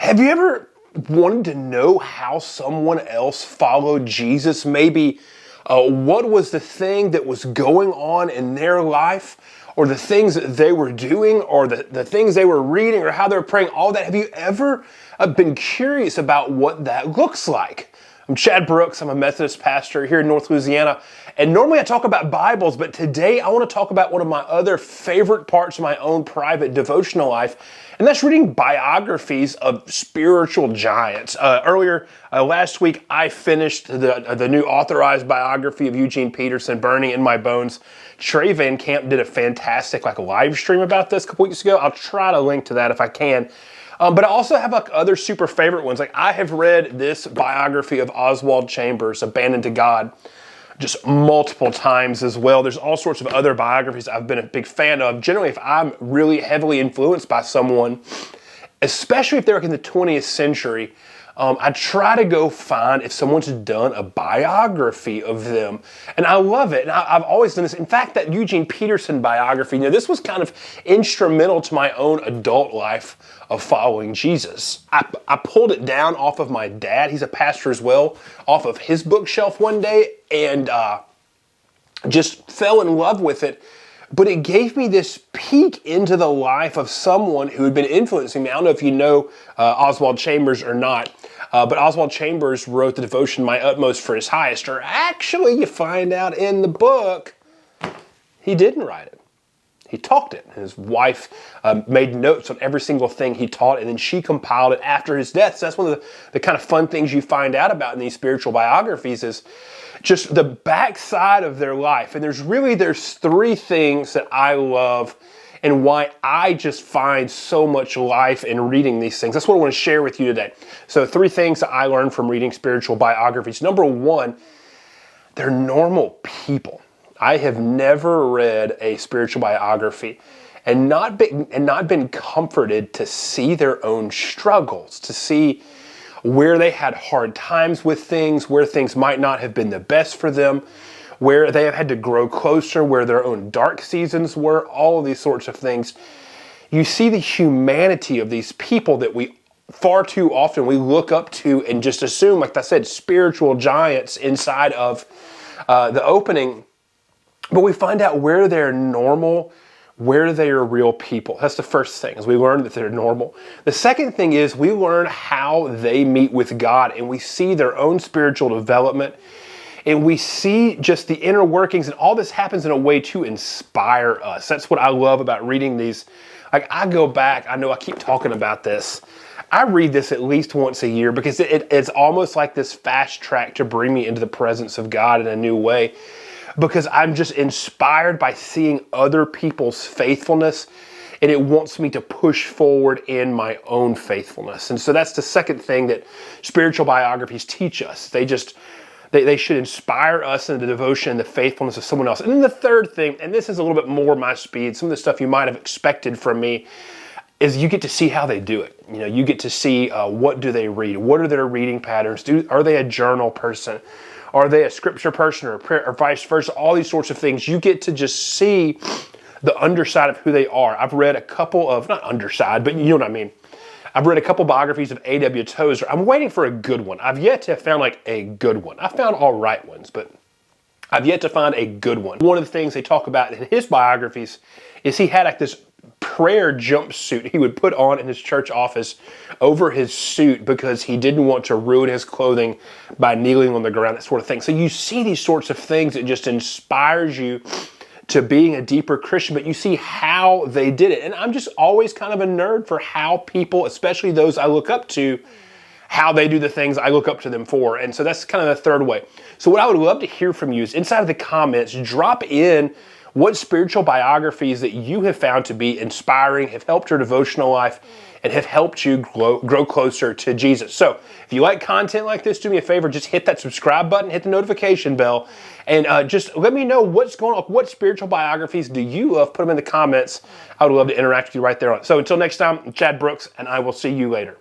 Have you ever wanted to know how someone else followed Jesus? Maybe what was the thing that was going on in their life, or the things that they were doing, or the things they were reading, or how they were praying, all that. Have you ever been curious about what that looks like? I'm Chad Brooks. I'm a Methodist pastor here in North Louisiana. And normally I talk about Bibles, but today I want to talk about one of my other favorite parts of my own private devotional life, and that's reading biographies of spiritual giants. Last week, I finished the new authorized biography of Eugene Peterson, Burning in My Bones. Trey Van Camp did a fantastic live stream about this a couple weeks ago. I'll try to link to that if I can. But I also have other super favorite ones. I have read this biography of Oswald Chambers, Abandoned to God, just multiple times as well. There's all sorts of other biographies I've been a big fan of. Generally, if I'm really heavily influenced by someone, especially if they're in the 20th century, I try to go find if someone's done a biography of them. And I love it. And I've always done this. In fact, that Eugene Peterson biography, this was kind of instrumental to my own adult life of following Jesus. I pulled it down off of my dad, he's a pastor as well, off of his bookshelf one day, and just fell in love with it. But it gave me this peek into the life of someone who had been influencing me. I don't know if you know Oswald Chambers or not, but Oswald Chambers wrote the devotion, My Utmost for His Highest. Or actually, you find out in the book, he didn't write it. He talked it. His wife made notes on every single thing he taught, and then she compiled it after his death. So that's one of the kind of fun things you find out about in these spiritual biographies is just the backside of their life. And there's three things that I love and why I just find so much life in reading these things. That's what I want to share with you today. So 3 things that I learned from reading spiritual biographies. Number 1, they're normal people. I have never read a spiritual biography and not been comforted to see their own struggles, to see where they had hard times with things, where things might not have been the best for them, where they have had to grow closer, where their own dark seasons were, all of these sorts of things. You see the humanity of these people that we far too often we look up to and just assume, like I said, spiritual giants inside of the opening. But we find out where they're normal, where they are real people. That's the first thing, is we learn that they're normal. The second thing is we learn how they meet with God, and we see their own spiritual development, and we see just the inner workings, and all this happens in a way to inspire us. That's what I love about reading these. I go back, I know I keep talking about this. I read this at least once a year because it's almost like this fast track to bring me into the presence of God in a new way. Because I'm just inspired by seeing other people's faithfulness, and it wants me to push forward in my own faithfulness. And so that's the second thing that spiritual biographies teach us. They should inspire us in the devotion and the faithfulness of someone else. And then the third thing, and this is a little bit more my speed, some of the stuff you might have expected from me, is you get to see how they do it. You get to see what do they read? What are their reading patterns? Are they a journal person? Are they a scripture person or a prayer or vice versa? All these sorts of things. You get to just see the underside of who they are. I've read a couple of, not underside, but you know what I mean. I've read a couple biographies of A.W. Tozer. I'm waiting for a good one. I've yet to have found a good one. I found all right ones, but I've yet to find a good one. One of the things they talk about in his biographies is he had this prayer jumpsuit he would put on in his church office over his suit because he didn't want to ruin his clothing by kneeling on the ground, that sort of thing. So you see these sorts of things that just inspires you to being a deeper Christian, but you see how they did it. And I'm just always kind of a nerd for how people, especially those I look up to, how they do the things I look up to them for. And so that's kind of the third way. So what I would love to hear from you is inside of the comments, drop in what spiritual biographies that you have found to be inspiring, have helped your devotional life, and have helped you grow closer to Jesus. So if you like content like this, do me a favor, just hit that subscribe button, hit the notification bell, and just let me know what's going on. What spiritual biographies do you love? Put them in the comments. I would love to interact with you right there on it. So until next time, I'm Chad Brooks, and I will see you later.